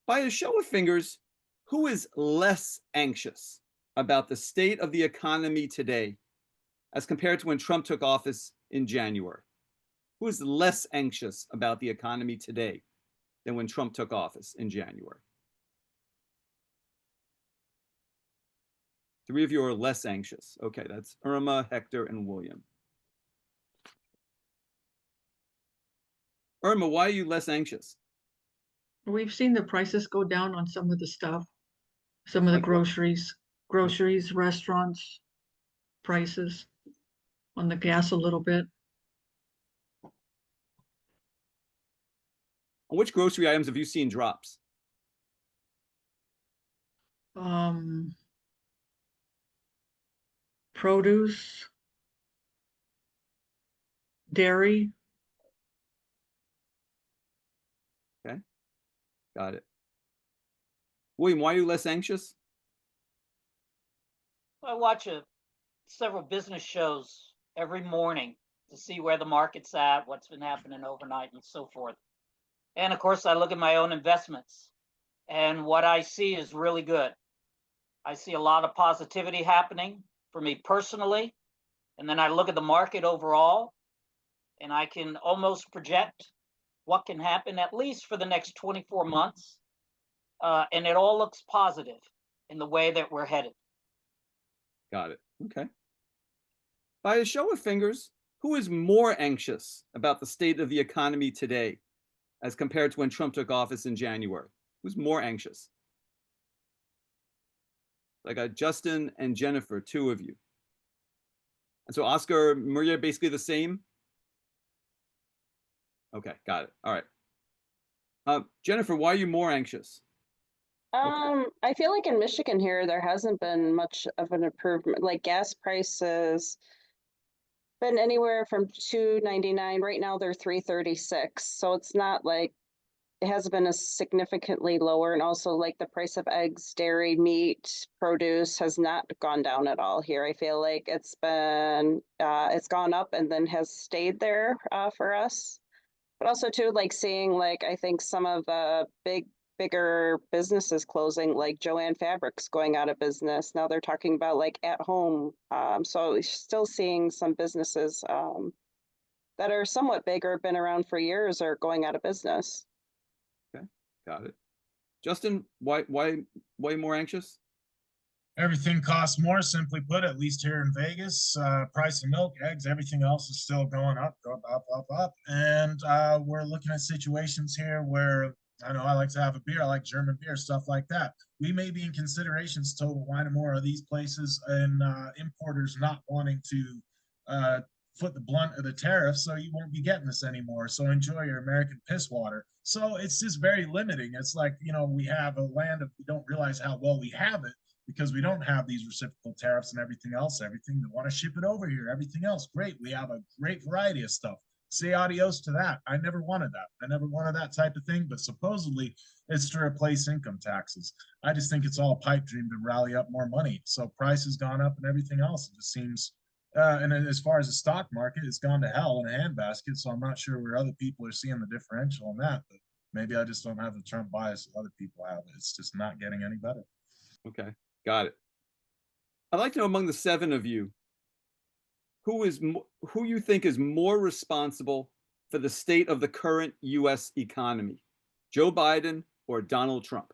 By a show of fingers, who is less anxious about the state of the economy today as compared to when Trump took office in January? Who is less anxious about the economy today than when Trump took office in January? Three of you are less anxious. Okay, that's Irma, Hector, and William. Irma, why are you less anxious? We've seen the prices go down on some of the stuff, some of the Like what? groceries, restaurants, prices, on the gas a little bit. On which grocery items have you seen drops? Um, Produce, dairy. Okay, got it. William, why are you less anxious? I watch several business shows every morning to see where the market's at, what's been happening overnight, and so forth. And of course, I look at my own investments, and what I see is really good. I see a lot of positivity happening for me personally, and then I look at the market overall, and I can almost project what can happen at least for the next 24 months. And it all looks positive in the way that we're headed. Got it. Okay. By a show of fingers, who is more anxious about the state of the economy today as compared to when Trump took office in January? Who's more anxious? I got Justin and Jennifer, two of you. And so Oscar, Maria, basically the same. Okay, got it. All right. Jennifer, why are you more anxious? I feel like in Michigan here, there hasn't been much of an improvement. Like gas prices been anywhere from 2.99. Right now they're 3.36. So it's not like it has been a significantly lower. And also like the price of eggs, dairy, meat, produce has not gone down at all here. I feel like it's gone up and then has stayed there for us. But also too, like seeing like I think some of the bigger businesses closing, like Joanne Fabrics going out of business. Now they're talking about like at home. So still seeing some businesses that are somewhat bigger, been around for years, are going out of business. Okay, got it. Justin, why more anxious? Everything costs more, simply put, at least here in Vegas. Price of milk, eggs, everything else is still going up, up. And we're looking at situations here where I know I like to have a beer. I like German beer, stuff like that. We may be in considerations to why more of these places and importers not wanting to foot the blunt of the tariffs, so you won't be getting this anymore. So enjoy your American piss water. So it's just very limiting. It's like, we have a land of, we don't realize how well we have it because we don't have these reciprocal tariffs and everything else, everything they want to ship it over here, everything else. Great. We have a great variety of stuff. Say adios to that. I never wanted that. I never wanted that type of thing, but supposedly it's to replace income taxes. I just think it's all a pipe dream to rally up more money. So price has gone up and everything else. It just seems, and then as far as the stock market, it's gone to hell in a handbasket. So I'm not sure where other people are seeing the differential on that, but maybe I just don't have the Trump bias that other people have. It's just not getting any better. Okay, got it. I'd like to know among the seven of you, who you think is more responsible for the state of the current U.S. economy, Joe Biden or Donald Trump?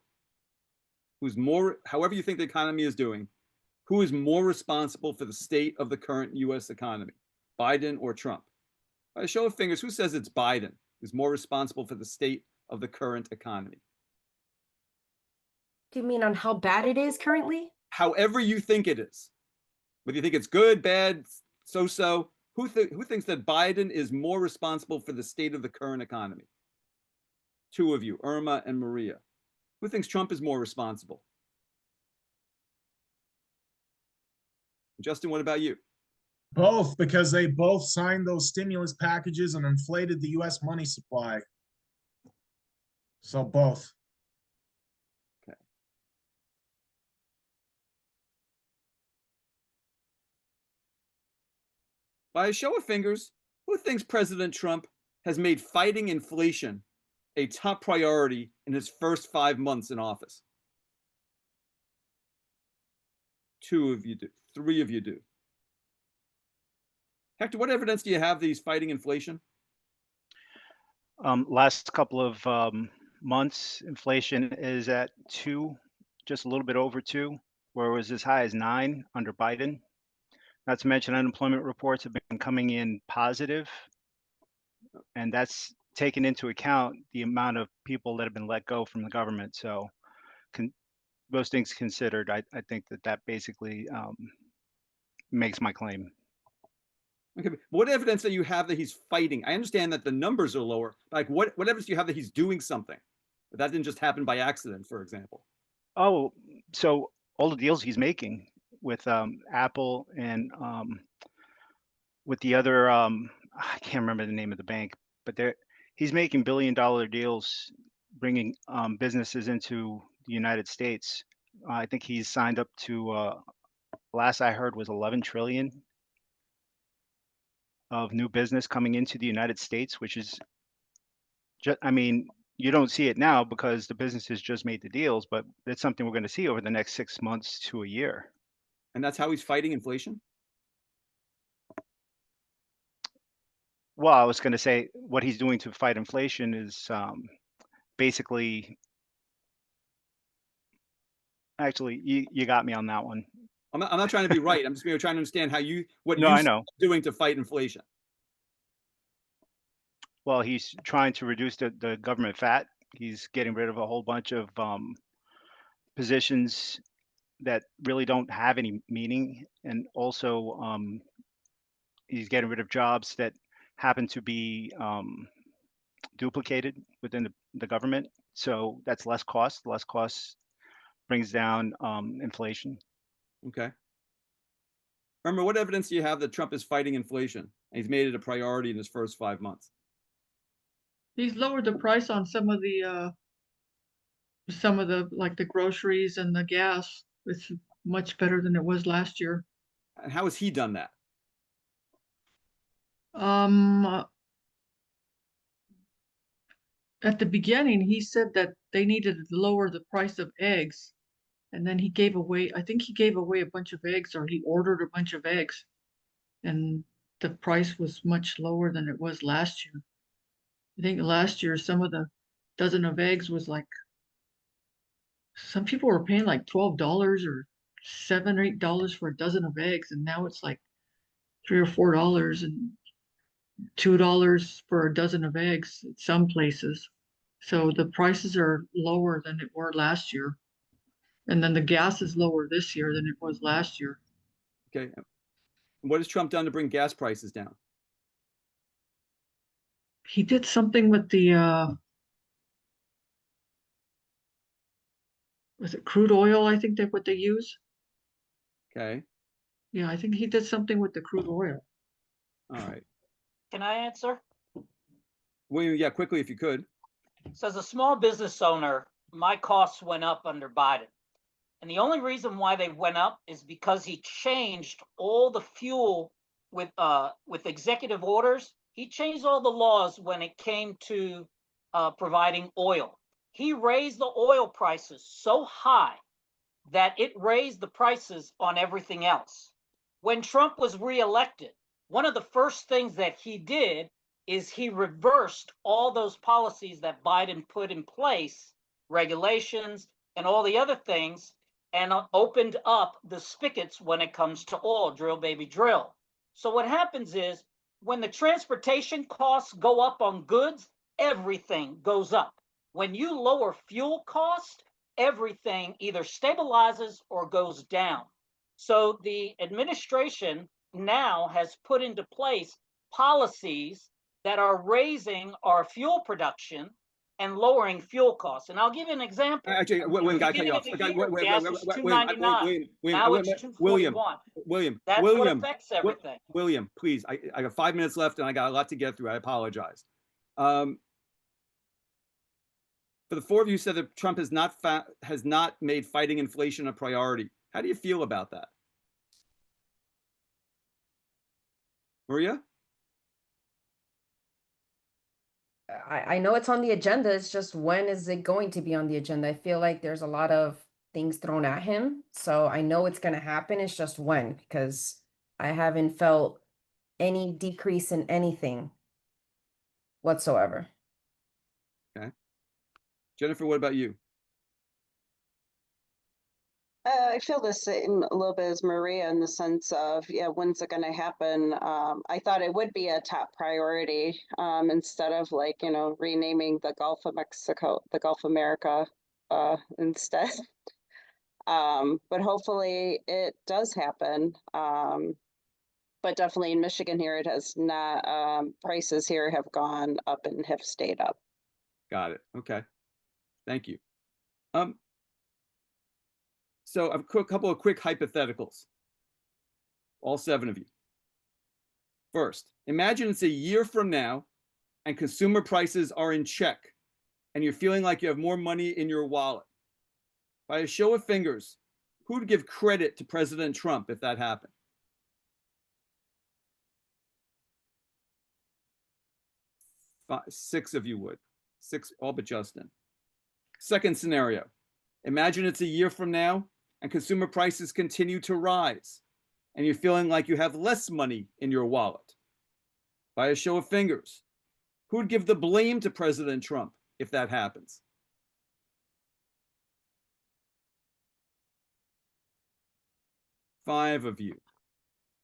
Who's more, however you think the economy is doing, who is more responsible for the state of the current U.S. economy, Biden or Trump? By a show of fingers, who says it's Biden who's more responsible for the state of the current economy? Do you mean on how bad it is currently? However you think it is, whether you think it's good, bad, so, who thinks that Biden is more responsible for the state of the current economy? Two of you, Irma and Maria. Who thinks Trump is more responsible? Justin, what about you? Both, because they both signed those stimulus packages and inflated the U.S. money supply. So both. Okay. By a show of fingers, who thinks President Trump has made fighting inflation a top priority in his first 5 months in office? 2 of you do. 3 of you do. Hector, what evidence do you have that he's fighting inflation? Last couple of months, inflation is at 2, just a little bit over 2, where it was as high as 9 under Biden. Not to mention unemployment reports have been coming in positive, and that's taken into account the amount of people that have been let go from the government. So, those things considered, I think that basically makes my claim. Okay, what evidence do you have that he's fighting? I understand that the numbers are lower. Like, what evidence do you have that he's doing something? That didn't just happen by accident, for example. Oh, so all the deals he's making with Apple and with the other, I can't remember the name of the bank, but he's making billion-dollar deals, bringing businesses into the United States. I think he's signed up to, last I heard was 11 trillion of new business coming into the United States, which is just, I mean, you don't see it now because the businesses just made the deals, but it's something we're going to see over the next 6 months to a year. And that's how he's fighting inflation? Well, I was going to say what he's doing to fight inflation is basically, actually, you got me on that one. I'm not trying to be right. I'm just trying to understand what No, you I know. doing to fight inflation. Well, he's trying to reduce the government fat. He's getting rid of a whole bunch of positions that really don't have any meaning, and also he's getting rid of jobs that happen to be duplicated within the government. So that's less cost. Less cost brings down inflation. Okay. Remember, what evidence do you have that Trump is fighting inflation? And he's made it a priority in his first 5 months. He's lowered the price on some of the like the groceries and the gas. It's much better than it was last year. And how has he done that? Um, at the beginning, he said that they needed to lower the price of eggs, and then I think he gave away a bunch of eggs, or he ordered a bunch of eggs, and the price was much lower than it was last year. I think last year some of the dozen of eggs was like, some people were paying like $12 or $7 or $8 for a dozen of eggs, and now it's like $3 or $4 and $2 for a dozen of eggs at some places. So the prices are lower than it were last year. And then the gas is lower this year than it was last year. Okay. What has Trump done to bring gas prices down? He did something with the was it crude oil? I think that's what they use. Okay. Yeah, I think he did something with the crude oil. All right. Can I answer? William, yeah, quickly if you could. So as a small business owner, my costs went up under Biden. And the only reason why they went up is because he changed all the fuel with executive orders. He changed all the laws when it came to providing oil. He raised the oil prices so high that it raised the prices on everything else. When Trump was reelected, one of the first things that he did is he reversed all those policies that Biden put in place, regulations and all the other things, and opened up the spigots when it comes to oil, drill, baby, drill. So what happens is when the transportation costs go up on goods, everything goes up. When you lower fuel cost, everything either stabilizes or goes down. So the administration now has put into place policies that are raising our fuel production and lowering fuel costs. And I'll give you an example. Actually, William, got to cut you off. Gas was $2.99. Now it's $2.41. That's what affects everything. William, please. I got 5 minutes left, and I got a lot to get through. I apologize. For the 4 of you said that Trump has not made fighting inflation a priority. How do you feel about that? Maria? I know it's on the agenda. It's just when is it going to be on the agenda? I feel like there's a lot of things thrown at him. So I know it's going to happen. It's just when, because I haven't felt any decrease in anything whatsoever. Jennifer, what about you? I feel the same a little bit as Maria in the sense of, yeah, when's it gonna happen? I thought it would be a top priority, instead of like, renaming the Gulf of Mexico, the Gulf of America, instead. But hopefully it does happen. But definitely in Michigan here, it has not, prices here have gone up and have stayed up. Got it. Okay. Thank you. So a couple of quick hypotheticals. All 7 of you. First, imagine it's a year from now and consumer prices are in check and you're feeling like you have more money in your wallet. By a show of fingers, who would give credit to President Trump if that happened? Six of you would. 6, all but Justin. Second scenario, imagine it's a year from now and consumer prices continue to rise and you're feeling like you have less money in your wallet. By a show of fingers, who would give the blame to President Trump if that happens? Five of you,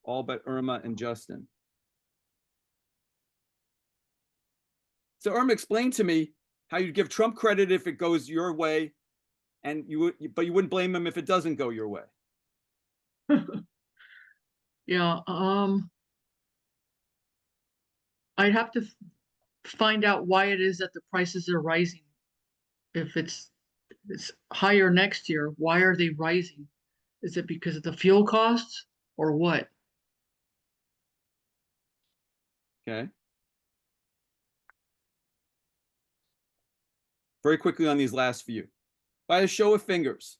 all but Irma and Justin. So Irma, explain to me how you'd give Trump credit if it goes your way, and but you wouldn't blame him if it doesn't go your way. Yeah, I'd have to find out why it is that the prices are rising. If it's higher next year, why are they rising? Is it because of the fuel costs or what? Okay. Very quickly on these last few. By a show of fingers,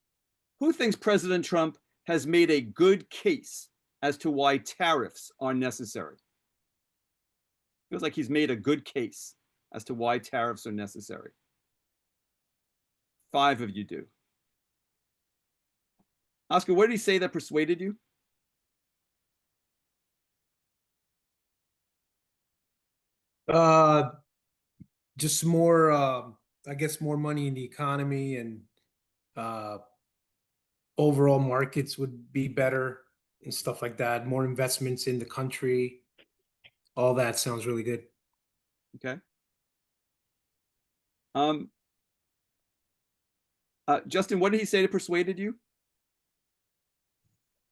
who thinks President Trump has made a good case as to why tariffs are necessary? Feels like he's made a good case as to why tariffs are necessary. 5 of you do. Oscar, what did he say that persuaded you? Just more, I guess, more money in the economy, and overall markets would be better and stuff like that. More investments in the country. All that sounds really good. Okay. Justin, what did he say that persuaded you?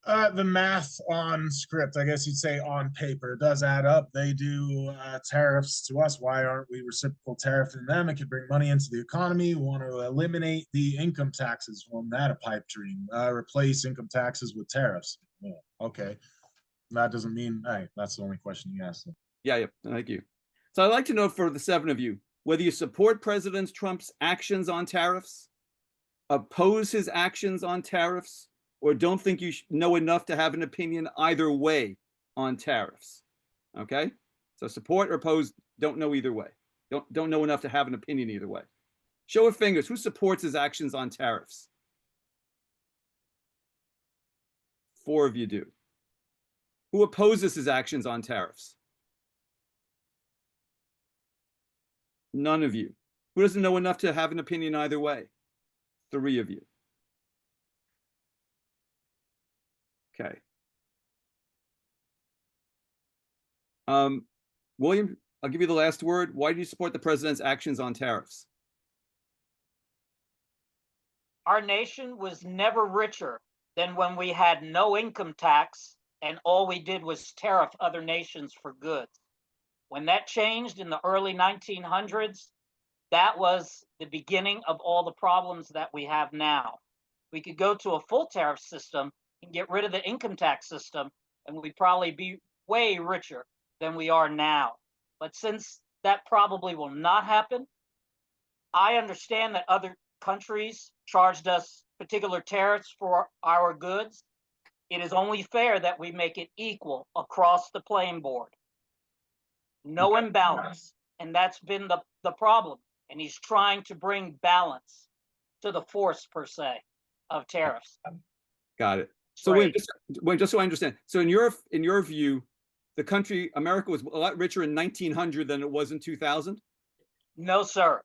The math on script, I guess you'd say on paper, does add up. They do tariffs to us. Why aren't we reciprocal tariffing them? It could bring money into the economy. We want to eliminate the income taxes. Well, that a pipe dream. Replace income taxes with tariffs. Yeah, okay. That doesn't mean, hey, that's the only question you asked. Yeah, thank you. So I'd like to know for the 7 of you, whether you support President Trump's actions on tariffs, oppose his actions on tariffs, or don't think you know enough to have an opinion either way on tariffs. Okay? So support or oppose, don't know either way. Don't know enough to have an opinion either way. Show of fingers, who supports his actions on tariffs? 4 of you do. Who opposes his actions on tariffs? None of you. Who doesn't know enough to have an opinion either way? 3 of you. Okay. William, I'll give you the last word. Why do you support the president's actions on tariffs? Our nation was never richer than when we had no income tax and all we did was tariff other nations for goods. When that changed in the early 1900s, that was the beginning of all the problems that we have now. We could go to a full tariff system and get rid of the income tax system, and we'd probably be way richer than we are now. But since that probably will not happen, I understand that other countries charged us particular tariffs for our goods. It is only fair that we make it equal across the playing board. No imbalance. And that's been the problem. And he's trying to bring balance to the force, per se, of tariffs. Got it. So Trade. wait, just so I understand. So in your view, the country, America, was a lot richer in 1900 than it was in 2000? No, sir.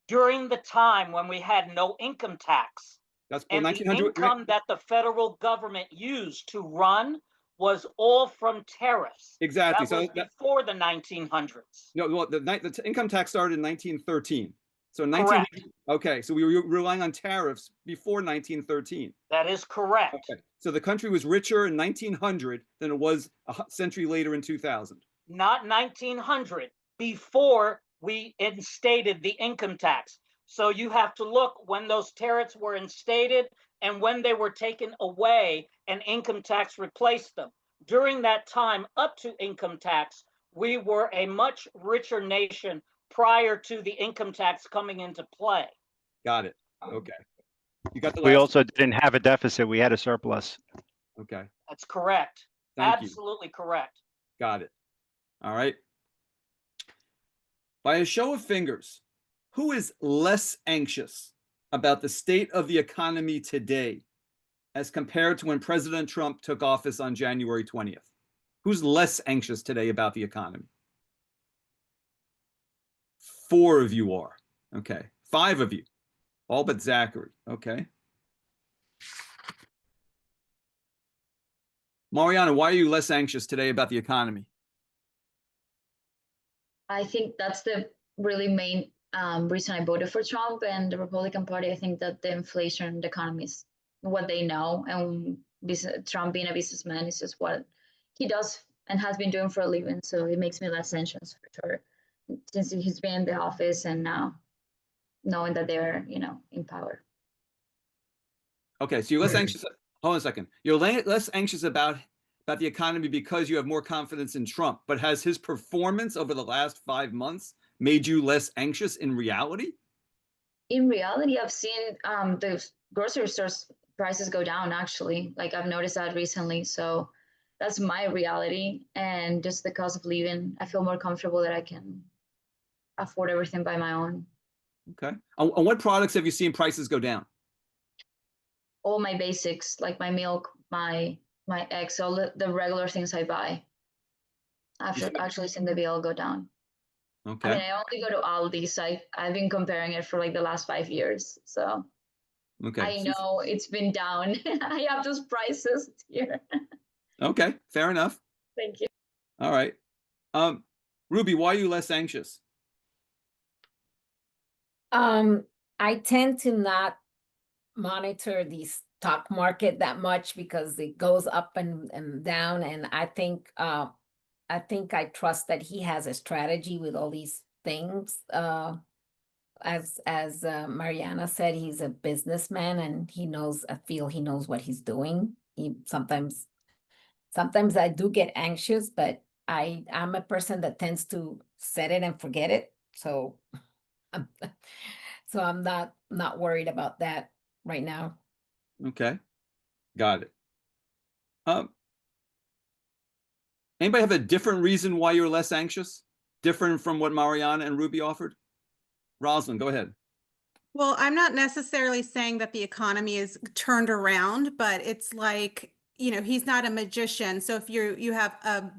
During the time when we had no income tax, That's and the 1900. income that the federal government used to run was all from tariffs. Exactly. That So was before the 1900s. no, well, the income tax started in 1913. So 19. Correct. Okay, so we were relying on tariffs before 1913. That is correct. Okay, so the country was richer in 1900 than it was a century later in 2000. Not 1900, before we instated the income tax. So you have to look when those tariffs were instated and when they were taken away and income tax replaced them. During that time up to income tax, we were a much richer nation prior to the income tax coming into play. Got it. Okay. You got the We last also didn't have a deficit. We had a surplus. one? Okay. That's correct. Thank you. Absolutely correct. Got it. All right. By a show of fingers, who is less anxious about the state of the economy today as compared to when President Trump took office on January 20th? Who's less anxious today about the economy? 4 of you are. Okay. 5 of you. All but Zachary. Okay. Mariana, why are you less anxious today about the economy? I think that's the really main reason I voted for Trump and the Republican Party. I think that the inflation, the economy is what they know, and Trump being a businessman is just what he does and has been doing for a living. So it makes me less anxious for sure, since he's been in the office and now knowing that they're, in power. Okay, so you're less anxious. Hold on a second. You're less anxious about the economy because you have more confidence in Trump. But has his performance over the last 5 months made you less anxious in reality? In reality, I've seen the grocery stores prices go down, actually. Like, I've noticed that recently. So that's my reality. And just the cost of living, I feel more comfortable that I can afford everything by my own. Okay. On what products have you seen prices go down? All my basics, like my milk, my eggs, all the regular things I buy. I've actually seen the bill go down. Okay. I mean, I only go to Aldi, so I've been comparing it for like the last 5 years. So Okay. I know it's been down. I have those prices here. Okay, fair enough. Thank you. All right. Ruby, why are you less anxious? I tend to not monitor the stock market that much because it goes up and down, and I think I trust that he has a strategy with all these things. As Mariana said, he's a businessman and I feel he knows what he's doing. Sometimes I do get anxious, but I'm a person that tends to set it and forget it. So I'm not worried about that right now. Okay. Got it. Anybody have a different reason why you're less anxious? Different from what Mariana and Ruby offered? Rosalind, go ahead. Well, I'm not necessarily saying that the economy is turned around, but it's like, he's not a magician. So if you have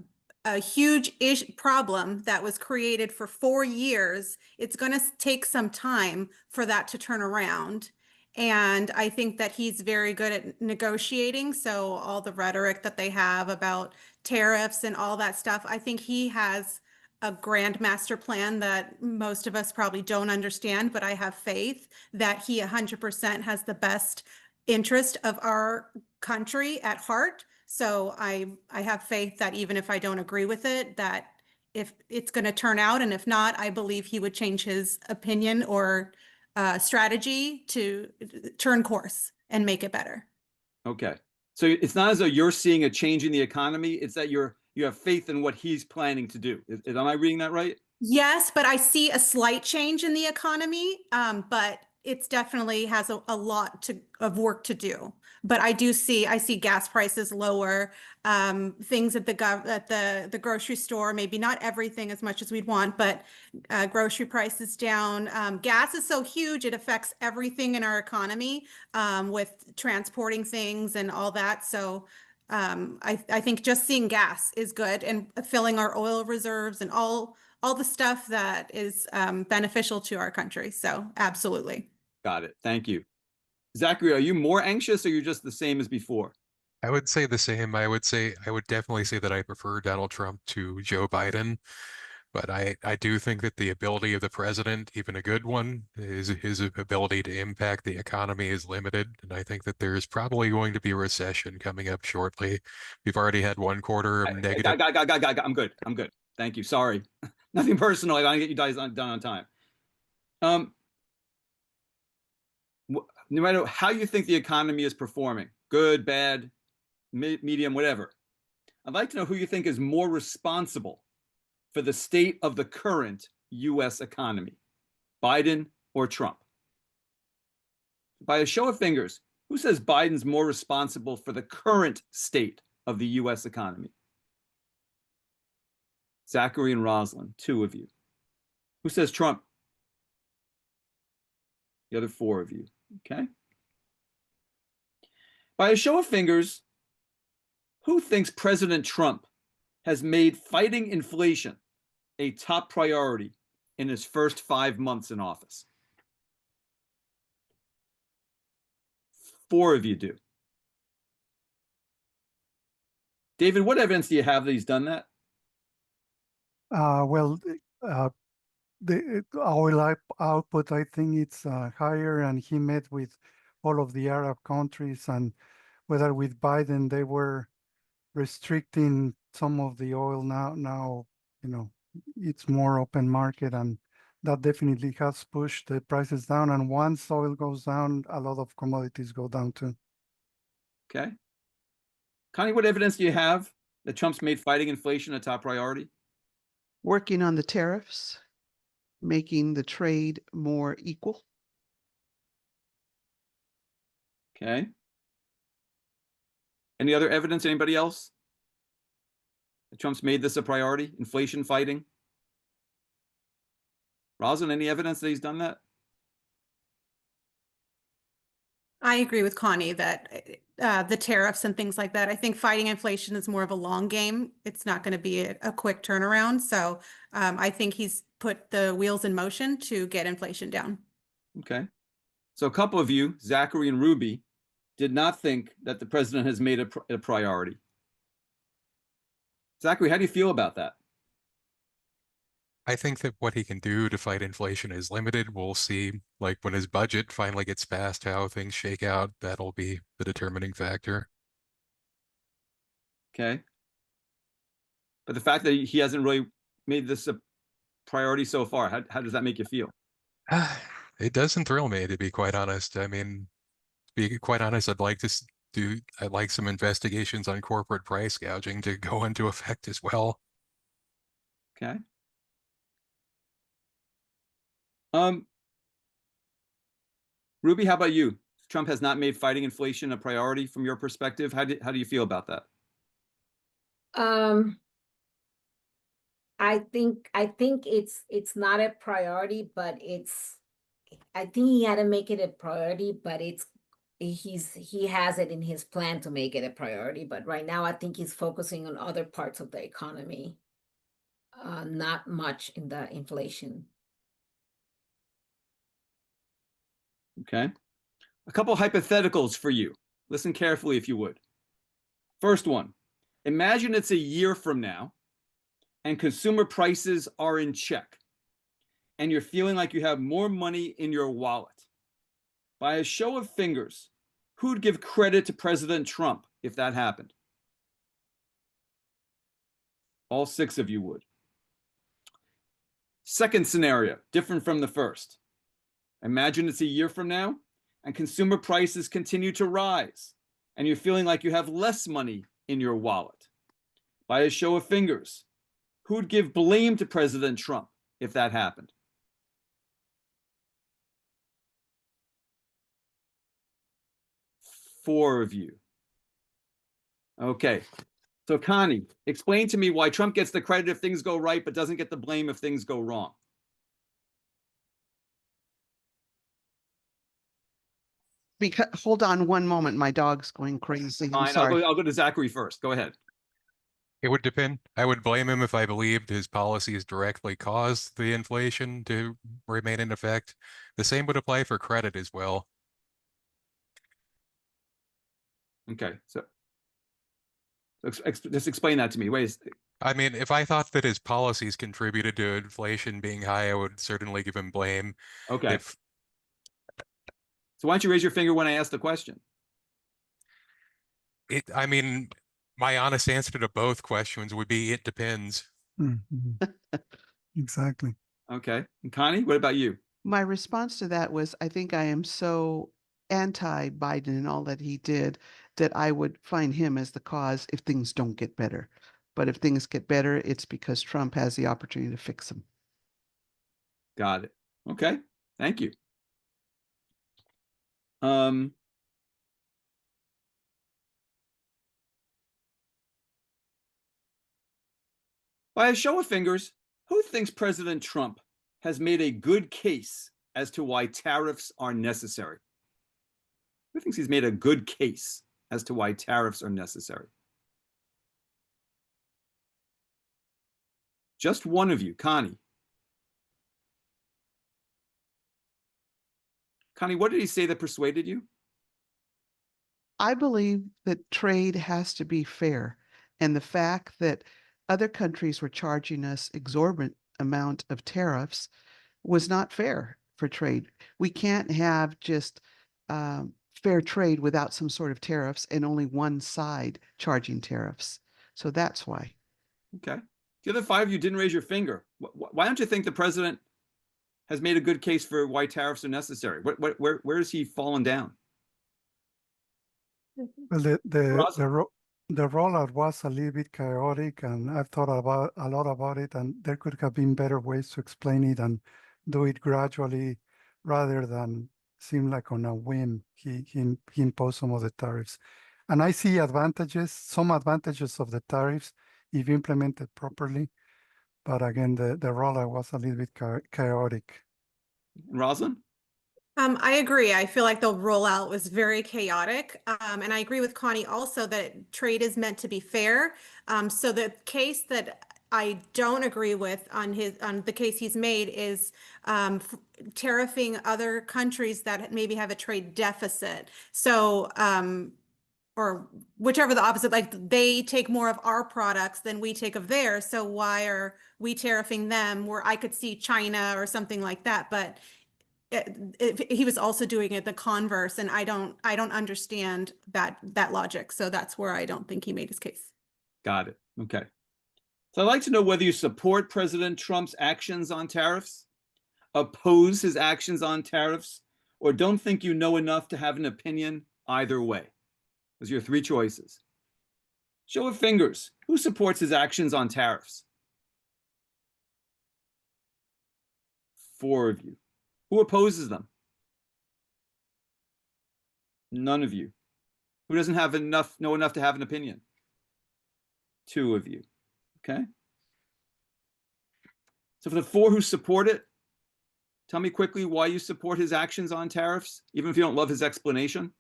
a huge problem that was created for 4 years, it's going to take some time for that to turn around. And I think that he's very good at negotiating. So all the rhetoric that they have about tariffs and all that stuff, I think he has a grand master plan that most of us probably don't understand, but I have faith that he 100% has the best interest of our country at heart. So I have faith that even if I don't agree with it, that if it's going to turn out, and if not, I believe he would change his opinion or strategy to turn course and make it better. Okay. So it's not as though you're seeing a change in the economy, it's that you have faith in what he's planning to do. Am I reading that right? Yes, but I see a slight change in the economy. But it's definitely has a lot of work to do. But I see gas prices lower, things at the grocery store, maybe not everything as much as we'd want, but grocery prices down. Gas is so huge, it affects everything in our economy, with transporting things and all that. So I think just seeing gas is good, and filling our oil reserves and all the stuff that is beneficial to our country. So absolutely. Got it. Thank you. Zachary, are you more anxious or you're just the same as before? I would say the same. I would definitely say that I prefer Donald Trump to Joe Biden, but I do think that the ability of the president, even a good one, is his ability to impact the economy is limited. And I think that there's probably going to be a recession coming up shortly. We've already had one quarter of negative. I'm good. I'm good. Thank you. Sorry. Nothing personal. I gotta get you guys done on time. No matter how you think the economy is performing, good, bad, medium, whatever, I'd like to know who you think is more responsible for the state of the current U.S. economy, Biden or Trump? By a show of fingers, who says Biden's more responsible for the current state of the U.S. economy? Zachary and Rosalind, two of you. Who says Trump? The other four of you. Okay. By a show of fingers, who thinks President Trump has made fighting inflation a top priority in his first 5 months in office? Four of you do. David, what evidence do you have that he's done that? Well, the oil output, I think it's higher, and he met with all of the Arab countries, and whether with Biden, they were restricting some of the oil. Now, it's more open market, and that definitely has pushed the prices down. And once oil goes down, a lot of commodities go down too. Okay. Connie, what evidence do you have that Trump's made fighting inflation a top priority? Working on the tariffs, making the trade more equal. Okay. Any other evidence? Anybody else? That Trump's made this a priority? Inflation fighting? Rosalind, any evidence that he's done that? I agree with Connie that the tariffs and things like that, I think fighting inflation is more of a long game. It's not going to be a quick turnaround. So I think he's put the wheels in motion to get inflation down. Okay. So a couple of you, Zachary and Ruby, did not think that the president has made a priority. Zachary, how do you feel about that? I think that what he can do to fight inflation is limited. We'll see, like when his budget finally gets passed, how things shake out. That'll be the determining factor. Okay. But the fact that he hasn't really made this a priority so far, how does that make you feel? It doesn't thrill me, to be quite honest. I mean, to be quite honest, I'd like some investigations on corporate price gouging to go into effect as well. Okay. Ruby, how about you? Trump has not made fighting inflation a priority from your perspective. How do you feel about that? I think it's not a priority, but I think he had to make it a priority, but he has it in his plan to make it a priority. But right now, I think he's focusing on other parts of the economy, not much in the inflation. Okay. A couple hypotheticals for you. Listen carefully if you would. First one, imagine it's a year from now and consumer prices are in check and you're feeling like you have more money in your wallet. By a show of fingers, who'd give credit to President Trump if that happened? All six of you would. Second scenario, different from the first. Imagine it's a year from now and consumer prices continue to rise and you're feeling like you have less money in your wallet. By a show of fingers, who'd give blame to President Trump if that happened? 4 of you. Okay. So Connie, explain to me why Trump gets the credit if things go right, but doesn't get the blame if things go wrong. Because hold on one moment, my dog's going crazy. I'm Fine, sorry. I'll go to Zachary first. Go ahead. It would depend. I would blame him if I believed his policies directly caused the inflation to remain in effect. The same would apply for credit as well. Okay, so just explain that to me. Wait, I mean, if I thought that his policies contributed to inflation being high, I would certainly give him blame. okay. If So why don't you raise your finger when I ask the question? I mean, my honest answer to both questions would be it depends. Mhm. Exactly. Okay. And Connie, what about you? My response to that was, I think I am so anti-Biden and all that he did that I would find him as the cause if things don't get better. But if things get better, it's because Trump has the opportunity to fix them. Got it. Okay. Thank you. By a show of fingers, who thinks President Trump has made a good case as to why tariffs are necessary? Who thinks he's made a good case as to why tariffs are necessary? Just one of you, Connie. Connie, what did he say that persuaded you? I believe that trade has to be fair. And the fact that other countries were charging us exorbitant amount of tariffs was not fair for trade. We can't have just fair trade without some sort of tariffs and only one side charging tariffs. So that's why. Okay. The other 5 of you didn't raise your finger. Why don't you think the president has made a good case for why tariffs are necessary? Where has he fallen down? Well, Ross? the rollout was a little bit chaotic, and I've thought about a lot about it, and there could have been better ways to explain it and do it gradually rather than seem like on a whim he imposed some of the tariffs. And I see some advantages of the tariffs if implemented properly. But again, the rollout was a little bit chaotic. Rosalind? I agree. I feel like the rollout was very chaotic. And I agree with Connie also that trade is meant to be fair. So the case that I don't agree with on the case he's made is tariffing other countries that maybe have a trade deficit. So or whichever the opposite, like they take more of our products than we take of theirs. So why are we tariffing them? Where I could see China or something like that, but he was also doing it the converse, and I don't understand that logic. So that's where I don't think he made his case. Got it. Okay. So I'd like to know whether you support President Trump's actions on tariffs, oppose his actions on tariffs, or don't think you know enough to have an opinion either way. Those are your 3 choices. Show of fingers. Who supports his actions on tariffs? 4 of you. Who opposes them? None of you. Who doesn't know enough to have an opinion? 2 of you. Okay. So for the 4 who support it, tell me quickly why you support his actions on tariffs, even if you don't love his explanation.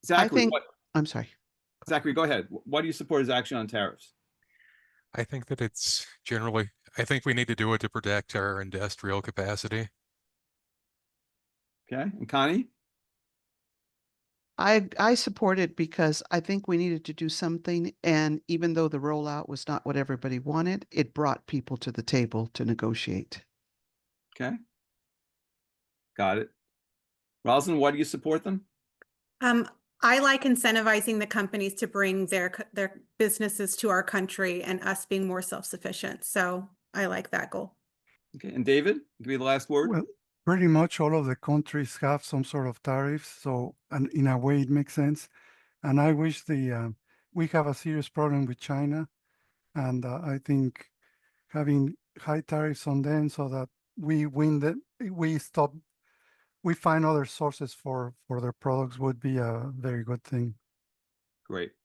Zachary, I'm sorry. Zachary, go ahead. Why do you support his action on tariffs? I think that I think we need to do it to protect our industrial capacity. Okay. And Connie? I support it because I think we needed to do something. And even though the rollout was not what everybody wanted, it brought people to the table to negotiate. Okay. Got it. Rosalind, why do you support them? I like incentivizing the companies to bring their businesses to our country and us being more self-sufficient. So I like that goal. Okay. And David, give me the last word. Well, pretty much all of the countries have some sort of tariffs, so and in a way it makes sense. And I wish we have a serious problem with China, and I think having high tariffs on them so that we stop we find other sources for their products would be a very good thing. Great.